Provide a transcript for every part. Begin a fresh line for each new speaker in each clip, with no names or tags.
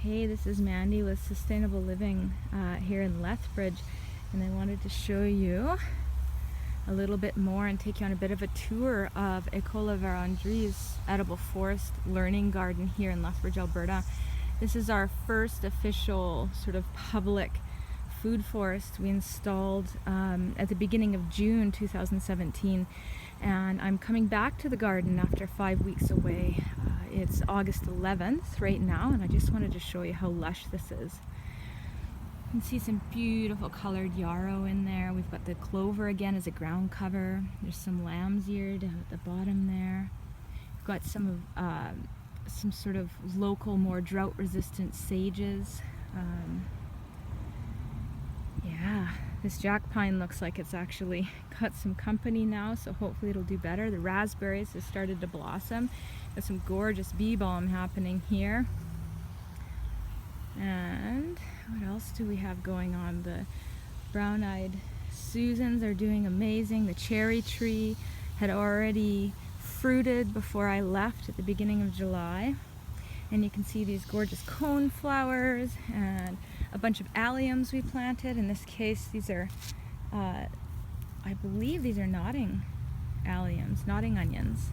Hey, this is Mandy with Sustainable Living here in Lethbridge, and I wanted to show you a little bit more and take you on a bit of a tour of Ecole Verendrye's edible forest learning garden here in Lethbridge, Alberta. This is our first official sort of public food forest we installed at the beginning of June 2017, and I'm coming back to the garden after 5 weeks away. It's August 11th right now, and I just wanted to show you how lush this is. You can see some beautiful colored yarrow in there. We've got the clover again as a ground cover. There's some lamb's ear down at the bottom there. We've got some sort of local, more drought-resistant sages. Yeah, this jack pine looks like it's actually got some company now, so hopefully it'll do better. The raspberries have started to blossom. There's some gorgeous bee balm happening here. And what else do we have going on? The brown-eyed Susans are doing amazing. The cherry tree had already fruited before I left at the beginning of July. And you can see these gorgeous cone flowers and a bunch of alliums we planted. In this case, these are, I believe these are nodding alliums, nodding onions.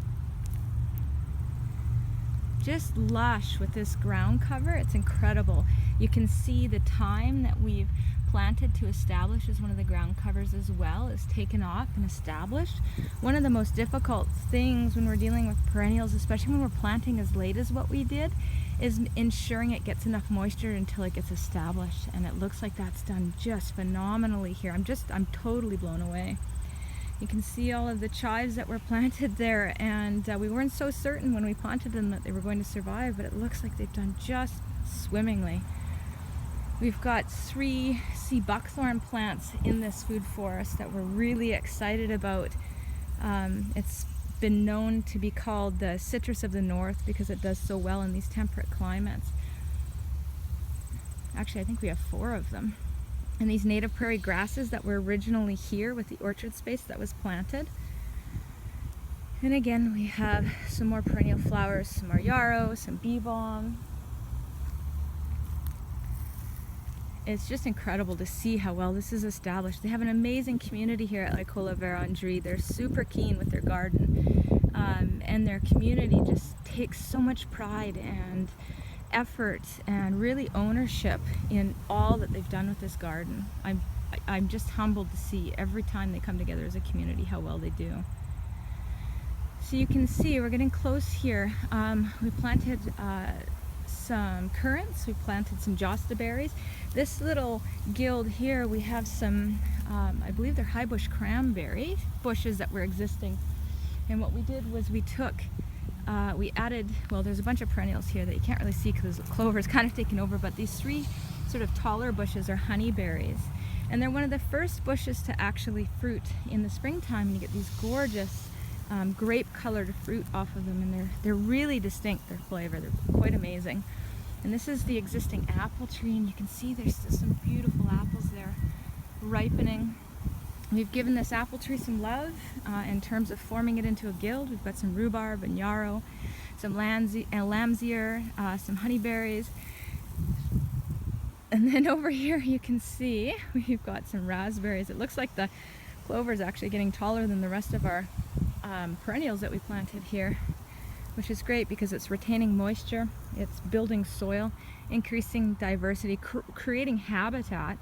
Just lush with this ground cover. It's incredible. You can see the time that we've planted to establish as one of the ground covers as well is taken off and established. One of the most difficult things when we're dealing with perennials, especially when we're planting as late as what we did, is ensuring it gets enough moisture until it gets established, and it looks like that's done just phenomenally here. I'm totally blown away. You can see all of the chives that were planted there, and we weren't so certain when we planted them that they were going to survive, but it looks like they've done just swimmingly. We've got 3 sea buckthorn plants in this food forest that we're really excited about. It's been known to be called the citrus of the north because it does so well in these temperate climates. Actually, I think we have 4 of them. And these native prairie grasses that were originally here with the orchard space that was planted. And again, we have some more perennial flowers, some more yarrow, some bee balm. It's just incredible to see how well this is established. They have an amazing community here at Ecole Verendrye. They're super keen with their garden, and their community just takes so much pride and effort and really ownership in all that they've done with this garden. I'm just humbled to see every time they come together as a community how well they do. So you can see we're getting close here. We planted some currants, we planted some josta berries. This little guild here, we have some, I believe they're high bush cranberry bushes that were existing. And what we did was we took, we added, well, there's a bunch of perennials here that you can't really see because the clover is kind of taken over, but these 3 sort of taller bushes are honeyberries. And they're one of the first bushes to actually fruit in the springtime, and you get these gorgeous grape-colored fruit off of them, and they're really distinct, their flavor. They're quite amazing. And this is the existing apple tree, and you can see there's still some beautiful apples there ripening. We've given this apple tree some love in terms of forming it into a guild. We've got some rhubarb and yarrow, some lamb's ear, some honeyberries. And then over here you can see we've got some raspberries. It looks like the clover is actually getting taller than the rest of our perennials that we planted here, which is great because it's retaining moisture, it's building soil, increasing diversity, creating habitat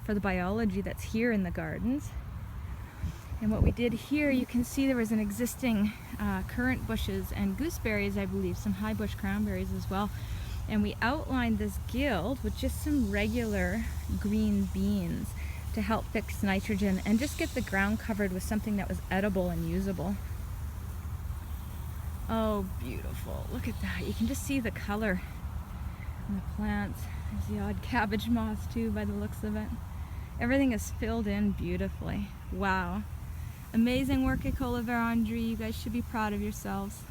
for the biology that's here in the gardens. And what we did here, you can see there was an existing currant bushes and gooseberries, I believe, some high bush cranberries as well. And we outlined this guild with just some regular green beans to help fix nitrogen and just get the ground covered with something that was edible and usable. Oh, beautiful. Look at that. You can just see the color in the plants. There's the odd cabbage moth too by the looks of it. Everything is filled in beautifully. Wow. Amazing work, Ecole Verendrye. You guys should be proud of yourselves.